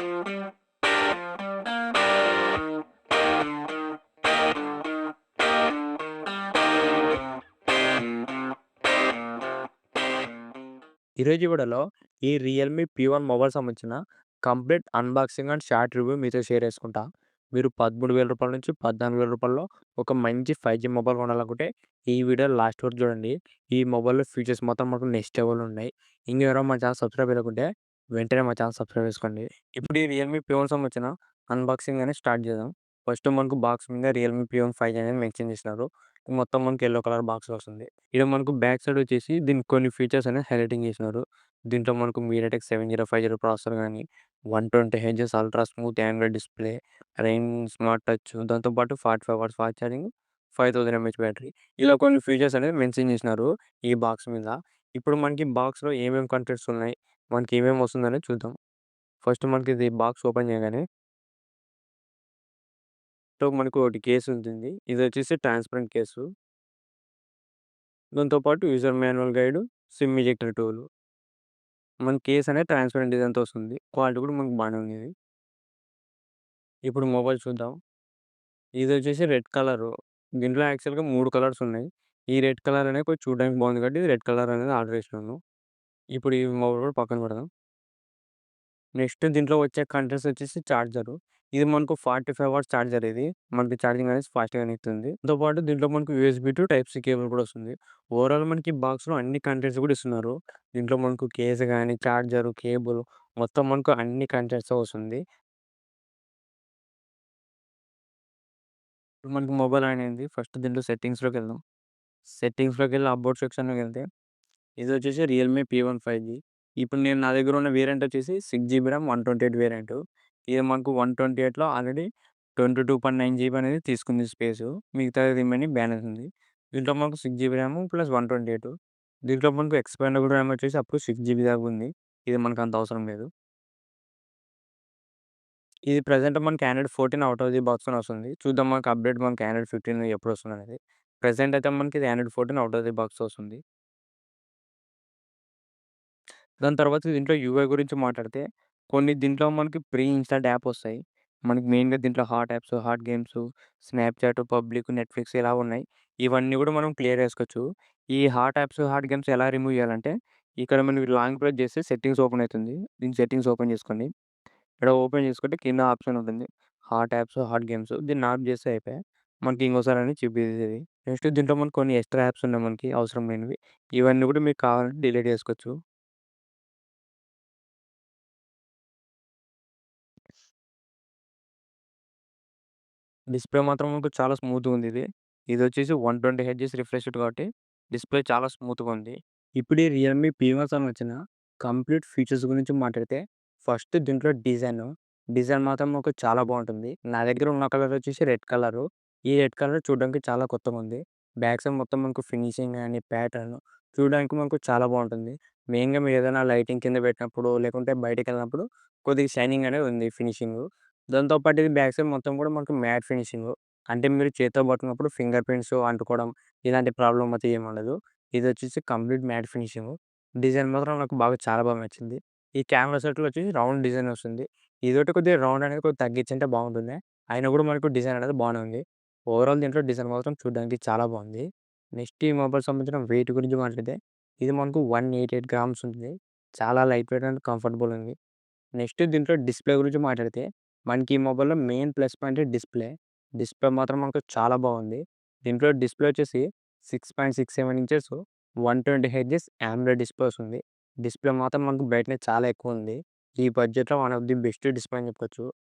ఈరోజు వీడియోలో ఈ రియల్‌మీ P1 మొబైల్ సంబంధించిన complete unboxing and short review మీతో షేర్ చేసుకుంటా. మీరు రూ. 13,000 నుంచి రూ. 14,000లో ఒక మంచి 5G మొబైల్ కొనాలనుకుంటే ఈ వీడియో లాస్ట్ వరకు చూడండి. ఈ మొబైల్‌లో ఫీచర్స్ మొత్తం మనకు నెక్స్ట్ లెవెల్ ఉన్నాయి. ఇంకెవరైనా మా ఛానల్ సబ్స్క్రైబ్ చేయకుంటే వెంటనే మా ఛానల్ సబ్స్క్రైబ్ చేసుకోండి. ఇప్పుడు ఈ రియల్‌మీ P1 సంబంధించిన అన్బాక్సింగ్ అనేది స్టార్ట్ చేద్దాం. ఫస్ట్ మనకు బాక్స్ మీద రియల్‌మీ P1 5G అనేది మెన్షన్ చేసినారు. మొత్తం మనకి యెల్లో కలర్ బాక్స్‌లో వస్తుంది. ఈడ మనకు బ్యాక్ సైడ్ వచ్చేసి దీనికి కొన్ని ఫీచర్స్ అనేది హైలైటింగ్ చేసినారు. దీంట్లో మనకు మీడియాటెక్ 7050 ప్రాసెసర్ గాని, 120 hertz ultra smooth Android display, rain smart touch దాంతో పాటు 45 watts fast charging, 5000 MH battery. ఇలా కొన్ని ఫీచర్స్ అనేవి మెన్షన్ చేసినారు ఈ బాక్స్ మీద. ఇప్పుడు మనకి బాక్స్‌లో ఏమేమి కంటెంట్స్ ఉన్నాయి, మనకి ఏమేమి వస్తుందనేది చూద్దాం. ఫస్ట్ మనకి ఇది బాక్స్ ఓపెన్ చేయగానే మనకు ఒకటి కేస్ ఉంటుంది. ఇది వచ్చేసి ట్రాన్స్‌పరెంట్ కేసు. దాంతో పాటు user manual guide, SIM ejector tool. మన కేస్ అనేది ట్రాన్స్‌పరెంట్ డిజైన్‌తో వస్తుంది. క్వాలిటీ కూడా మనకు బానే ఉంది. ఇప్పుడు మొబైల్ చూద్దాం. ఇదొచ్చేసి రెడ్ కలరు. దీంట్లో యాక్చువల్‌గా 3 కలర్స్ ఉన్నాయి. ఈ రెడ్ కలర్ అనేది కొంచెం చూడడానికి బాగుంది కాబట్టి ఇది రెడ్ కలర్ అనేది ఆర్డర్ చేసినాను. ఇప్పుడు ఈ మొబైల్ కూడా పక్కన పెడదాం. నెక్స్ట్ దీంట్లో వచ్చే కంటెంట్స్ వచ్చేసి చార్జరు. ఇది మనకు 45 వాట్స్ చార్జర్ ఇది. మనకి ఛార్జింగ్ అనేది ఫాస్ట్‌గానే ఎక్కుతుంది. దాంతో పాటు దీంట్లో మనకు USB to type C cable కూడా వస్తుంది. ఓవరాల్ మనకి బాక్స్‌లో అన్ని కంటెంట్స్ కూడా ఇస్తున్నారు. దీంట్లో మనకు కేస్ గాని, చార్జరు, కేబుల్ మొత్తం మనకు అన్ని కంటెంట్స్‌తో వస్తుంది. ఇప్పుడు మనకి మొబైల్ ఆన్ అయింది. ఫస్ట్ దీంట్లో సెట్టింగ్స్‌లోకెళ్దాం. సెట్టింగ్స్‌లోకెళ్ళి అబౌట్ సెక్షన్‌లోకెళ్తే ఇదొచ్చేసి రియల్‌మీ P1 5G. ఇప్పుడు నా దగ్గర ఉన్న వేరియంట్ వచ్చేసి 6 జీబీ ర్యామ్ 128 వేరియంటు. ఇది మనకు 128లో ఆల్రెడీ 22.9 జీబీ అనేది తీసుకుంది స్పేసు. మిగతాది రిమైనింగ్ బ్యాలెన్స్ ఉంది. దీంట్లో మనకు 6 జీబీ ర్యామ్ ప్లస్ 128. దీంట్లో మనకు ఎక్స్పాండబుల్ ర్యామ్ వచ్చేసి అప్ టు 6 జీబీ దాకా ఉంది. ఇది మనకు అంత అవసరం లేదు. ఇది ప్రెజెంట్ మనకి ఆండ్రాయిడ్ 14 ఔట్ ఆఫ్ ది బాక్స్‌తోనే వస్తుంది. చూద్దాం మనకి అప్‌డేట్ మనకి ఆండ్రాయిడ్ 15 ఎప్పుడొస్తుందనేది. ప్రెజెంట్ అయితే మనకి ఇది ఆండ్రాయిడ్ 14 ఔట్ ఆఫ్ ది బాక్స్‌తో వస్తుంది. దాని తర్వాత దీంట్లో యూఐ గురించి మాట్లాడితే, కొన్ని దీంట్లో మనకి ప్రీ ఇన్‌స్టాల్డ్ యాప్ వస్తాయి. మనకి మెయిన్‌గా దీంట్లో hot apps, hot games, Snapchat, public, Netflix ఇలా ఉన్నాయి. ఇవన్నీ కూడా మనం క్లియర్ చేసుకోవచ్చు. ఈ హాట్ యాప్స్, హాట్ గేమ్స్ ఎలా రిమూవ్ చేయాలంటే, ఇక్కడ మనం లాంగ్ ప్రెస్ చేస్తే సెట్టింగ్స్ ఓపెన్ అయితుంది. దీని సెట్టింగ్స్ ఓపెన్ చేసుకోండి. ఇక్కడ ఓపెన్ చేసుకుంటే కింద ఆప్షన్ ఉంటుంది. హాట్ యాప్స్, హాట్ గేమ్స్ దీన్ని ఆఫ్ చేస్తే అయిపాయే. మనకి ఇంకోసారి అనేది చూపియదిది. నెక్స్ట్ దీంట్లో మనకు కొన్ని ఎక్స్‌ట్రా యాప్స్ ఉన్నాయి మనకి అవసరం లేనివి. ఇవన్నీ కూడా మీకు కావాలంటే డిలీట్ చేసుకోవచ్చు. డిస్‌ప్లే మాత్రం మనకు చాలా స్మూత్‌గుందిది. ఇదొచ్చేసి 120 హెర్ట్జ్ రిఫ్రెష్ కాబట్టి డిస్‌ప్లే చాలా స్మూత్‌గా ఉంది. ఇప్పుడు ఈ రియల్‌మీ P1 సంబంధించిన కంప్లీట్ ఫీచర్స్ గురించి మాట్లాడితే ఫస్ట్ దీంట్లో డిజైన్ మాత్రం నాకు చాలా బావుంటుంది. నా దగ్గర ఉన్న కలర్ వచ్చేసి రెడ్ కలరు. ఈ రెడ్ కలర్ చూడడానికి చాలా కొత్తగుంది. బ్యాక్ సైడ్ మొత్తం మనకు ఫినిషింగ్ గాని, ప్యాటర్న్ చూడడానికి మనకు చాలా బావుంటుంది. మెయిన్‌గా మీరు ఏదైనా లైటింగ్ కింద పెట్టినప్పుడు లేకుంటే బయటికెళ్ళినప్పుడు కొద్దిగా షైనింగ్ అనేది ఉంది ఫినిషింగు. దాంతో పాటు ఇది బ్యాక్ సైడ్ మొత్తం కూడా మనకు మ్యాట్ ఫినిషింగు. అంటే మీరు చేత్తో పట్టుకున్నప్పుడు ఫింగర్ ప్రింట్స్ అంటుకోవడం ఇలాంటి ప్రాబ్లమ్ అయితే ఏముండదు. ఇదొచ్చేసి కంప్లీట్ మ్యాట్ ఫినిషింగు. డిజైన్ మాత్రం నాకు చాలా బాగా నచ్చింది. ఈ కెమెరా సెట్‌లో వచ్చేసి రౌండ్ డిజైన్ వస్తుంది. ఇదొకటి కొద్దిగా రౌండ్ అనేది కొద్దిగా తగ్గించుంటే బాగుంటుండే. అయినా కూడా మనకు డిజైన్ అనేది బానే ఉంది. ఓవరాల్ దీంట్లో డిజైన్ మాత్రం చూడడానికి చాలా బాగుంది. నెక్స్ట్ ఈ మొబైల్ సంబంధించిన వెయిట్ గురించి మాట్లాడితే ఇది మనకు 188 గ్రామ్స్ ఉంది. చాలా లైట్ వెయిట్ అండ్ కంఫర్టబుల్ ఉంది. నెక్స్ట్ దీంట్లో డిస్‌ప్లే గురించి మాట్లాడితే, మనకి ఈ మొబైల్‌లో main plus point display. Display మాత్రం మనకు చాలా బాగుంది. దీంట్లో డిస్‌ప్లే వచ్చేసి 6.67 ఇంచెస్ 120 హెర్ట్జ్ AMOLED డిస్‌ప్లే వస్తుంది. డిస్‌ప్లే మాత్రం మనకు బ్రైట్‌నెస్ చాలా ఎక్కువుంది. ఈ బడ్జెట్‌లో one of the best display అని చెప్పొచ్చు.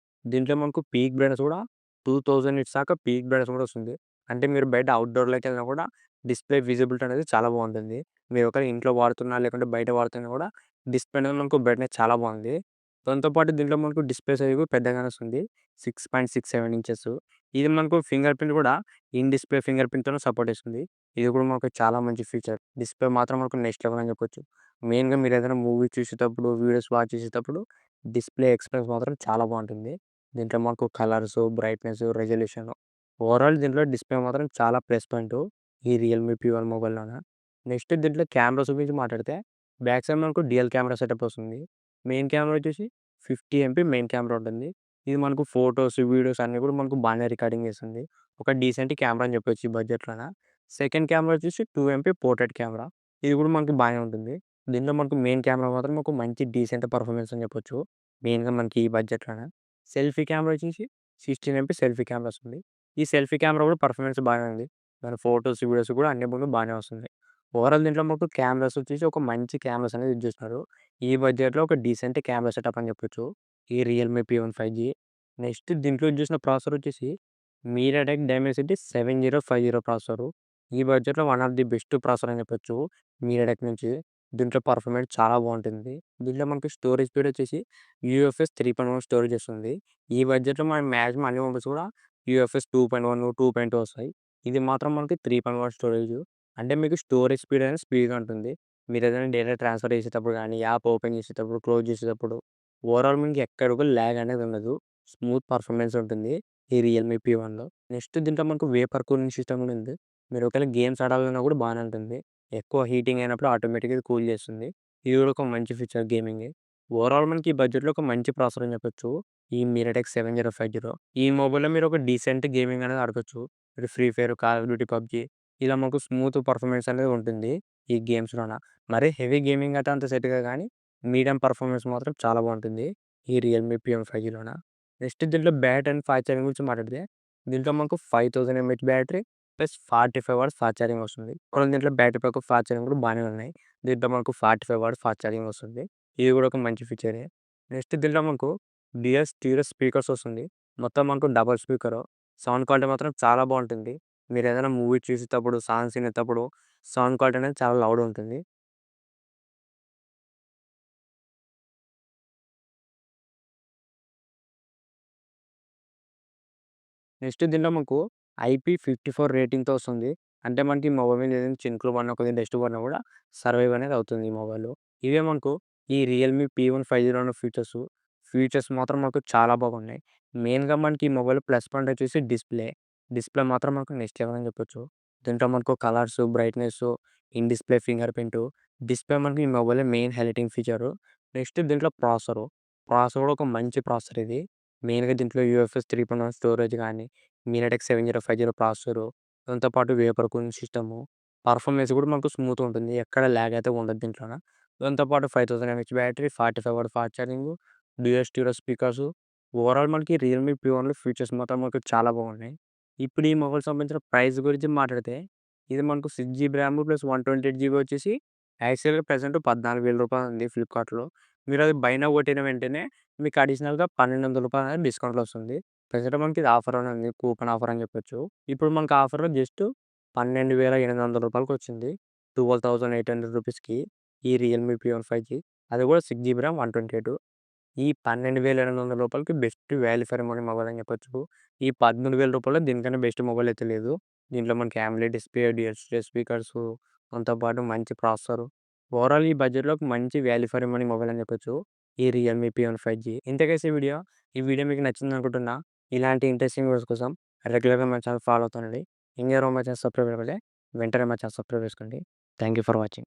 దీంట్లో మనకు పీక్ బ్రైట్‌నెస్ కూడా 2000 నిట్స్ దాకా పీక్ బ్రైట్‌నెస్ కూడా వస్తుంది. అంటే మీరు బయట ఔట్‌డోర్‌లోకెళ్ళినా కూడా డిస్‌ప్లే విజిబిలిటీ అనేది చాలా బాగుంటుంది. మీరు ఒకవేళ ఇంట్లో వాడుతున్నా లేకుంటే బయట వాడుతున్నా కూడా డిస్‌ప్లే అనేది మనకు బ్రైట్‌నెస్ చాలా బాగుంది. దాంతో పాటు దీంట్లో మనకు డిస్‌ప్లే సైజ్ కూడా పెద్దగానే వస్తుంది. 6.67 ఇంచెస్. ఇది మనకు ఫింగర్ ప్రింట్ కూడా ఇన్ డిస్‌ప్లే ఫింగర్ ప్రింట్‌తోనే సపోర్ట్ చేస్తుంది. ఇది కూడా మనకు చాలా మంచి ఫీచర్. డిస్‌ప్లే మాత్రం మనకు నెక్స్ట్ లెవెల్ అని చెప్పొచ్చు. మెయిన్‌గా మీరు ఏదైనా మూవీ చూసేటప్పుడు, వీడియోస్ వాచ్ చేసేటప్పుడు డిస్‌ప్లే ఎక్స్‌పీరియన్స్ మాత్రం చాలా బాగుంటుంది. దీంట్లో మనకు కలర్స్, బ్రైట్‌నెస్, రెజల్యూషన్ ఓవరాల్ దీంట్లో డిస్‌ప్లే మాత్రం చాలా ప్లస్ పాయింటు. ఈ రియల్‌మీ P1 మొబైల్‌లోన. నెక్స్ట్ దీంట్లో కెమెరాస్ గురించి మాట్లాడితే బ్యాక్ సైడ్ మనకు డ్యూయల్ కెమెరా సెటప్ వస్తుంది. మెయిన్ కెమెరా వచ్చేసి 50 ఎంపీ మెయిన్ కెమెరా ఉంటుంది. ఇది మనకు ఫోటోస్, వీడియోస్ అన్నీ కూడా మనకు బానే రికార్డింగ్ చేస్తుంది. ఒక డీసెంట్ కెమెరా అని చెప్పొచ్చు ఈ బడ్జెట్‌లోన. సెకండ్ కెమెరా వచ్చేసి 2 ఎంపీ పోర్ట్రేట్ కెమెరా. ఇది కూడా మనకి బానే ఉంటుంది. దీంట్లో మనకు మెయిన్ కెమెరా మాత్రం ఒక మంచి డీసెంట్ పర్ఫార్మెన్స్ అని చెప్పొచ్చు. మెయిన్‌గా మనకి ఈ బడ్జెట్‌లోన. సెల్ఫీ కెమెరా వచ్చేసి 16 ఎంపీ సెల్ఫీ కెమెరా వస్తుంది. ఈ సెల్ఫీ కెమెరా కూడా పర్ఫార్మెన్స్ బానే ఉంది. దాని ఫోటోస్, వీడియోస్ కూడా అన్ని బానే వస్తుంది. ఓవరాల్ దీంట్లో మాకు కెమెరాస్ వచ్చేసి ఒక మంచి కెమెరాస్ అనేది యూజ్ చేస్తున్నారు. ఈ బడ్జెట్‌లో ఒక డీసెంట్ కెమెరా సెటప్ అని చెప్పొచ్చు. ఈ రియల్‌మీ P1 5G. నెక్స్ట్ దీంట్లో యూజ్ చేసిన ప్రాసెసర్ వచ్చేసి మీడియాటెక్ డైమెన్సిటీ 7050 ప్రాసెసరు. ఈ బడ్జెట్‌లో one of the best processor అని చెప్పొచ్చు మీడియాటెక్ నుంచి. దీంట్లో పర్ఫార్మెన్స్ చాలా బావుంటుంది. దీంట్లో మనకి స్టోరేజ్ స్పీడ్ వచ్చేసి యూఎఫ్ఎస్ 3.1 స్టోరేజ్ వస్తుంది. ఈ బడ్జెట్‌లో మనం మాక్సిమం అన్ని మొబైల్స్ కూడా యూఎఫ్ఎస్ 2.1, 2.2 వస్తాయి. ఇది మాత్రం మనకి 3.1 స్టోరేజు. అంటే మీకు స్టోరేజ్ స్పీడ్ అనేది స్పీడ్‌గా ఉంటుంది. మీరేదైనా డేటా ట్రాన్స్‌ఫర్ చేసేటప్పుడు గానీ, యాప్ ఓపెన్ చేసేటప్పుడు, క్లోజ్ చేసేటప్పుడు ఓవరాల్ మీకు ఎక్కడ కూడా ల్యాగ్ అనేది ఉండదు. స్మూత్ పర్ఫార్మెన్స్ ఉంటుంది ఈ రియల్‌మీ P1లో. నెక్స్ట్ దీంట్లో మనకు వేపర్ కూలింగ్ సిస్టమ్ కూడా ఉంది. మీరు ఒకవేళ గేమ్స్ ఆడాలన్నా కూడా బానే ఉంటుంది. ఎక్కువ హీటింగ్ అయినప్పుడు ఆటోమేటిక్‌గా ఇది కూల్ చేస్తుంది. ఇది కూడా ఒక మంచి ఫీచర్ గేమింగ్‌కి. ఓవరాల్ మనకి ఈ బడ్జెట్‌లో ఒక మంచి ప్రాసెసర్ అని చెప్పొచ్చు. ఈ మీడియాటెక్ 7050. ఈ మొబైల్‌లో మీరు ఒక డీసెంట్ గేమింగ్ అనేది ఆడుకోవచ్చు. మీరు free fire, call of duty, PUBG ఇలా మాకు స్మూత్ పర్ఫార్మెన్స్ అనేది ఉంటుంది ఈ గేమ్స్‌లోన. మరి హెవీ గేమింగ్ అయితే అంత సెట్ కాదు గానీ, మీడియం పర్ఫార్మెన్స్ మాత్రం చాలా బావుంటుంది ఈ రియల్‌మీ P1 5Gలోన. నెక్స్ట్ దీంట్లో బ్యాటరీ అండ్ ఫాస్ట్ ఛార్జింగ్ గురించి మాట్లాడితే, దీంట్లో మనకు 5000 MH battery plus 45 watts fast charging వస్తుంది. దీంట్లో బ్యాటరీ బ్యాకప్, ఫాస్ట్ ఛార్జింగ్ కూడా బానే ఉన్నాయి. దీంట్లో మనకు 45 వాట్స్ ఫాస్ట్ ఛార్జింగ్ వస్తుంది. ఇది కూడా ఒక మంచి ఫీచరే. నెక్స్ట్ దీంట్లో మనకు డ్యూయల్ స్టీరియో స్పీకర్స్ వస్తుంది. మొత్తం మనకు డబుల్ స్పీకరు. సౌండ్ క్వాలిటీ మాత్రం చాలా బావుంటుంది. మీరేదైనా మూవీ చూసేటప్పుడు, సాంగ్స్ వినేటప్పుడు సౌండ్ క్వాలిటీ అనేది చాలా లౌడ్ ఉంటుంది. నెక్స్ట్ దీంట్లో మనకు IP54 రేటింగ్‌తో వస్తుంది. అంటే మనకి మొబైల్ మీద ఏదైనా చినుకులు పడినా, కొద్దిగా డస్ట్ పడినా కూడా సర్వైవ్ అనేది అవుతుంది ఈ మొబైలు. ఇవే మనకు ఈ రియల్‌మీ P1 5Gలో ఉన్న ఫీచర్సు. ఫీచర్స్ మాత్రం మనకు చాలా బాగున్నాయి. మెయిన్‌గా మనకి ఈ మొబైల్ ప్లస్ పాయింట్ వచ్చేసి డిస్‌ప్లే. డిస్‌ప్లే మాత్రం మనకు నెక్స్ట్ లెవెల్ అని చెప్పొచ్చు. దీంట్లో మనకు colours, brightness, in display finger print, display మనకి ఈ మొబైల్‌లో మెయిన్ హైలైటింగ్ ఫీచరు. నెక్స్ట్ దీంట్లో ప్రాసెసరు. ప్రాసెసర్ కూడా ఒక మంచి ప్రాసెసర్ ఇది. మెయిన్‌గా దీంట్లో యూఎఫ్ఎస్ 3.1 స్టోరేజ్ గానీ, మీడియాటెక్ 7050 ప్రాసెసరు, దాంతో పాటు వేపర్ కూలింగ్ సిస్టము, పర్ఫార్మెన్స్ కూడా మనకు స్మూత్‌గా ఉంటుంది. ఎక్కడ ల్యాగ్ అయితే ఉండదు దీంట్లోన. దాంతో పాటు 5000 MH battery, 45 watt fast charging, dual stereo speakers. Overall మనకి రియల్‌మీ P1లో ఫీచర్స్ మాత్రం మనకు చాలా బాగున్నాయి. ఇప్పుడు ఈ మొబైల్ సంబంధించిన ప్రైస్ గురించి మాట్లాడితే, ఇది మనకు 6 జీబీ ర్యామ్ ప్లస్ 128 జీబీ వచ్చేసి యాక్చువల్‌గా ప్రెజెంట్ రూ. 14,000 ఉంది ఫ్లిప్‌కార్ట్‌లో. మీరది బై నౌ కొట్టిన వెంటనే మీకు అడిషనల్‌గా రూ. 1,200 అనేది డిస్కౌంట్‌లో వస్తుంది. ప్రెజెంట్ మనకి ఇది ఆఫర్‌లోనే ఉంది. కూపన్ ఆఫర్ అని చెప్పొచ్చు. ఇప్పుడు మనకు ఆఫర్‌లో జస్ట్ రూ. 12,800 వచ్చింది. 12,800 రూపీస్‌కి ఈ రియల్‌మీ P1 5G. అది కూడా 6 జీబీ ర్యామ్ 128. ఈ రూ. 12,800 best value for money mobile అని చెప్పొచ్చు. ఈ రూ. 13,000 దీనికన్నా బెస్ట్ మొబైల్ అయితే లేదు. దీంట్లో మనకి అమోలెడ్ డిస్‌ప్లే, డ్యూయల్ స్పీకర్సు, దాంతో పాటు మంచి ప్రాసెసరు. ఓవరాల్ ఈ బడ్జెట్‌లో ఒక మంచి వాల్యూ ఫర్ మనీ మొబైల్ అని చెప్పొచ్చు. ఈ రియల్‌మీ P1 5G. ఇంతే గైస్ ఈ వీడియో. ఈ వీడియో మీకు నచ్చిందనుకుంటున్నా. ఇలాంటి ఇంట్రెస్టింగ్ వీడియోస్ కోసం రెగ్యులర్‌గా మన ఛానల్ ఫాలో అవుతుండండి. ఇంకెవరైనా మా ఛానల్ సబ్స్క్రైబ్ అవ్వకపోతే వెంటనే మా ఛానల్ సబ్స్క్రైబ్ చేసుకోండి. Thank you for watching.